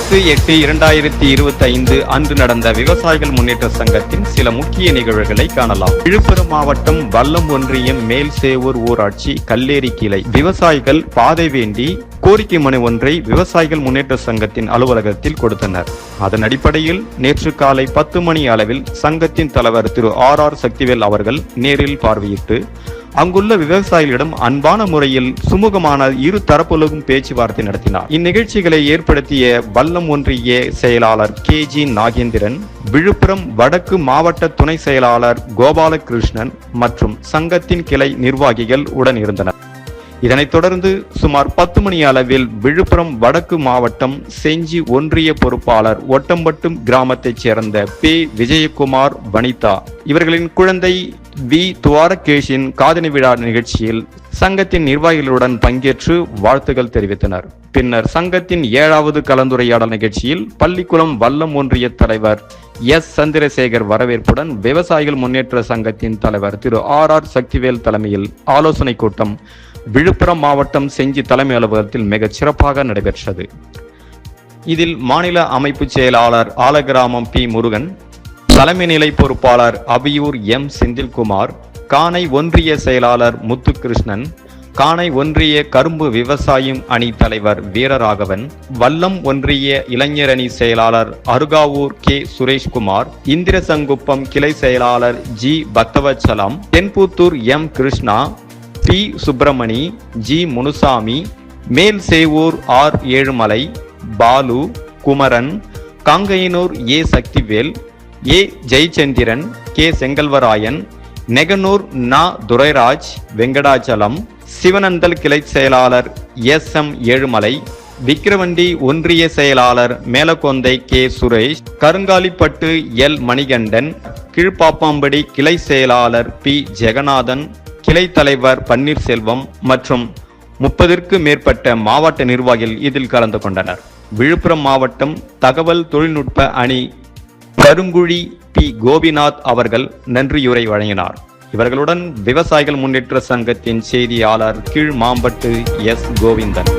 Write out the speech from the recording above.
10/8/2025 அன்று நடந்த விவசாயிகள் முன்னேற்ற சங்கத்தின் சில முக்கிய நிகழ்வுகளை காணலாம். விழுப்புரம் மாவட்டம் வல்லம் ஒன்றியம் மேல்சேவூர் ஊராட்சி கல்லேரி கிளை விவசாயிகள் பாதை வேண்டி கோரிக்கை மனு ஒன்றை விவசாயிகள் முன்னேற்ற சங்கத்தின் அலுவலகத்தில் கொடுத்தனர். அதன் அடிப்படையில் நேற்று காலை 10 மணி அளவில் சங்கத்தின் தலைவர் திரு RR சக்திவேல் அவர்கள் நேரில் பார்வையிட்டு அங்குள்ள விவசாயிகளிடம் அன்பான முறையில் சுமூகமான இரு தரப்புலகும் பேச்சுவார்த்தை நடத்தினார். இந்நிகழ்ச்சிகளை ஏற்படுத்திய வல்லம் ஒன்றிய செயலாளர் KG நாகேந்திரன், விழுப்புரம் வடக்கு மாவட்ட துணை செயலாளர் கோபாலகிருஷ்ணன் மற்றும் சங்கத்தின் கிளை நிர்வாகிகள் உடன் இருந்தனர். இதனைத் தொடர்ந்து சுமார் 10 மணி அளவில் விழுப்புரம் வடக்கு மாவட்டம் செஞ்சி ஒன்றிய பொறுப்பாளர் ஒட்டம்பட்டும் கிராமத்தைச் சேர்ந்த P. விஜயகுமார் வனிதா இவர்களின் குழந்தை V. துவாரகேஷின் காதணி விழா நிகழ்ச்சியில் சங்கத்தின் நிர்வாகிகளுடன் பங்கேற்று வாழ்த்துக்கள் தெரிவித்தனர். பின்னர் சங்கத்தின் 7வது கலந்துரையாடல் நிகழ்ச்சியில் பள்ளிக்குளம் வல்லம் ஒன்றிய தலைவர் S. சந்திரசேகர் வரவேற்புடன் விவசாயிகள் முன்னேற்ற சங்கத்தின் தலைவர் திரு RR சக்திவேல் தலைமையில் ஆலோசனை கூட்டம் விழுப்புரம் மாவட்டம் செஞ்சி தலைமை அலுவலகத்தில் மிகச் சிறப்பாக நடைபெற்றது. இதில் மாநில அமைப்பு செயலாளர் ஆலகிராமம் P. முருகன், தலைமை நிலை பொறுப்பாளர் அபியூர் M. செந்தில்குமார், கானை ஒன்றிய செயலாளர் முத்துகிருஷ்ணன், கானை ஒன்றிய கரும்பு விவசாயம் அணி தலைவர் வீரராகவன், வல்லம் ஒன்றிய இளைஞர் அணி செயலாளர் அருகாவூர் K. சுரேஷ்குமார், இந்திரசங்குப்பம் கிளை செயலாளர் G. Bhaktavatsalam, Thenputhur M. Krishna, P. Subramani, G. Munusamy, மேல் Sevur R. Ezhumalai, Balu, Kumaran, Kangaiyanur A. Sakthivel, A. Jayachandran, K. Chengalvarayan, Neganur நா. துரைராஜ், வெங்கடாச்சலம், சிவனந்தல் கிளை செயலாளர் SM. ஏழுமலை, விக்கிரவண்டி ஒன்றிய செயலாளர் மேலக்கொந்தை K. சுரேஷ், கருங்காலிப்பட்டு L. மணிகண்டன், கீழ்ப்பாப்பாம்படி கிளை செயலாளர் P. ஜெகநாதன், கிளை தலைவர் பன்னீர்செல்வம் மற்றும் 30க்கும் மேற்பட்ட மாவட்ட நிர்வாகிகள் இதில் கலந்து கொண்டனர். விழுப்புரம் மாவட்டம் தகவல் தொழில்நுட்ப அணி கருங்குழி P. கோபிநாத் அவர்கள் நன்றியுரை வழங்கினார். இவர்களுடன் விவசாயிகள் முன்னேற்ற சங்கத்தின் செய்தியாளர் கீழ் மாம்பட்டு S. கோவிந்தன்.